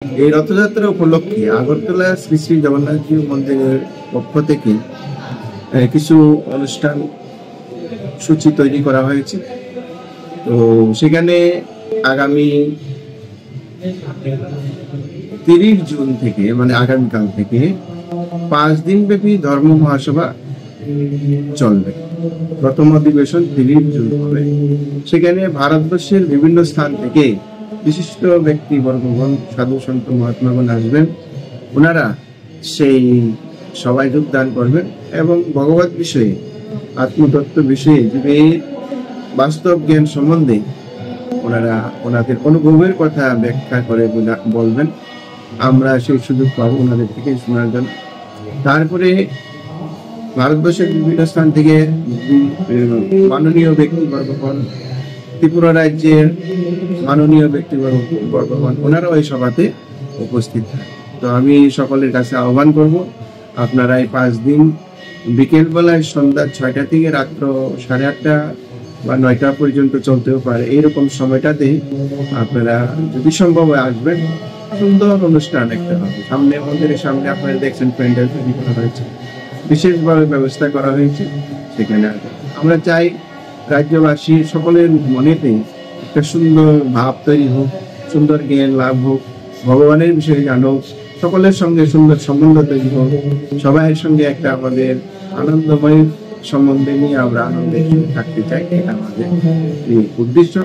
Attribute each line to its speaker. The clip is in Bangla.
Speaker 1: এই রথযাত্রা উপলক্ষে আগরতলা শ্রী শ্রী জগন্নাথজি মন্দিরের পক্ষ থেকে কিছু অনুষ্ঠান সূচি তৈরি করা হয়েছে। তো সেখানে আগামী 30 জুন থেকে মানে আগামীকাল থেকে 5 দিন ব্যাপী ধর্ম মহাসভা চলবে। প্রথম অধিবেশন 30 জুন হবে। সেখানে ভারতবর্ষের বিভিন্ন স্থান থেকে বিশিষ্ট ব্যক্তিবর্গগণ, সাধু সন্ত মহাত্মাগণ আসবেন। ওনারা সেই সভায় যোগদান করবেন এবং ভগবত বিষয়ে, আত্মতত্ত্ব বিষয়ে, জীবের বাস্তব জ্ঞান সম্বন্ধে ওনারা ওনাদের অনুভবের কথা ব্যাখ্যা করে বলবেন। আমরা সেই সুযোগ পাবো ওনাদের থেকে শোনার জন্য। তারপরে ভারতবর্ষের বিভিন্ন স্থান থেকে মাননীয় ব্যক্তিবর্গগণ, ত্রিপুরা রাজ্যের মাননীয় ব্যক্তিবর্গগণ, ওনারাও এই সভাতে উপস্থিত হয়। তো আমি সকলের কাছে আহ্বান করব, আপনারা এই 5 দিন বিকেল বেলায় সন্ধ্যা 6টা থেকে রাত্র 8:30 বা 9টা পর্যন্ত চলতেও পারে, এইরকম সময়টাতে আপনারা যদি সম্ভব হয় আসবেন। সুন্দর অনুষ্ঠান একটা হবে। সামনে মন্দিরের সামনে আপনারা দেখছেন প্যান্ডেল তৈরি করা হয়েছে, বিশেষভাবে ব্যবস্থা করা হয়েছে। সেখানে আমরা চাই রাজ্যবাসী সকলের মনেতে একটা সুন্দর ভাব তৈরি হোক, সুন্দর জ্ঞান লাভ হোক, ভগবানের বিষয়ে জানো, সকলের সঙ্গে সুন্দর সম্বন্ধ তৈরি হোক, সবাইয়ের সঙ্গে একটা আমাদের আনন্দময় সম্বন্ধে নিয়ে আমরা আনন্দে থাকতে চাই। এটা আমাদের উদ্দেশ্য।